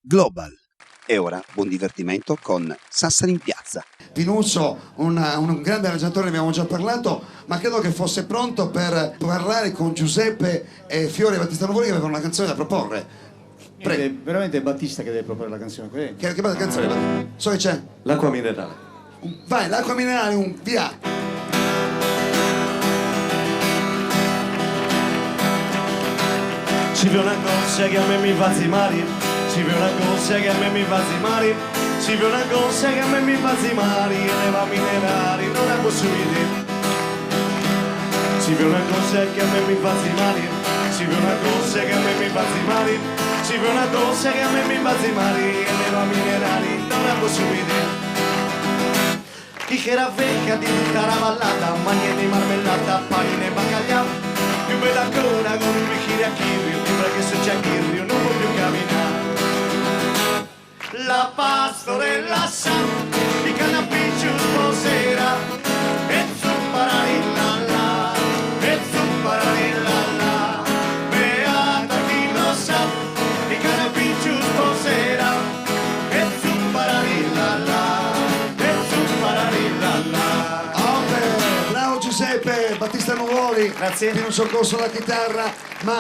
Global. E ora buon divertimento con Sassari in piazza. Pinuccio, un grande arrangiatore, ne abbiamo già parlato, ma credo che fosse pronto per parlare con Giuseppe e Fiore Battista Nuvolini, che avevano una canzone da proporre. Prego. È veramente Battista che deve proporre la canzone. Che canzone? So che c'è? L'acqua minerale. Vai, l'acqua minerale, via! Ci vuole una cosa che a me mi fa zimari. Ci vuole una cosa che a me mi fa zimari. Ci vuole una cosa che a me mi fa zimari. E le va minerali non la posso vedere. Ci vuole una cosa che a me mi fa zimari. Ci vuole una cosa che a me mi fa zimari. Ci vuole una cosa che a me mi fa zimari. E le va minerali non la posso vedere. Chi che era vecchia di tutta la vallata, maglia di marmellata, panine e baccaglià. Più bella ancora con un bicchiere a chirrio, sembra che se c'è a chirrio non può più camminare. La pastorella sa, di canapiccio sposerà, e zuppararilla là, e zuppararilla là. Beata chi lo sa, di canapiccio sposerà, e zuppararilla là, e zuppararilla là. Bravo Giuseppe, Battista Nuvolini, Grazie. Pinuccio Corso alla chitarra,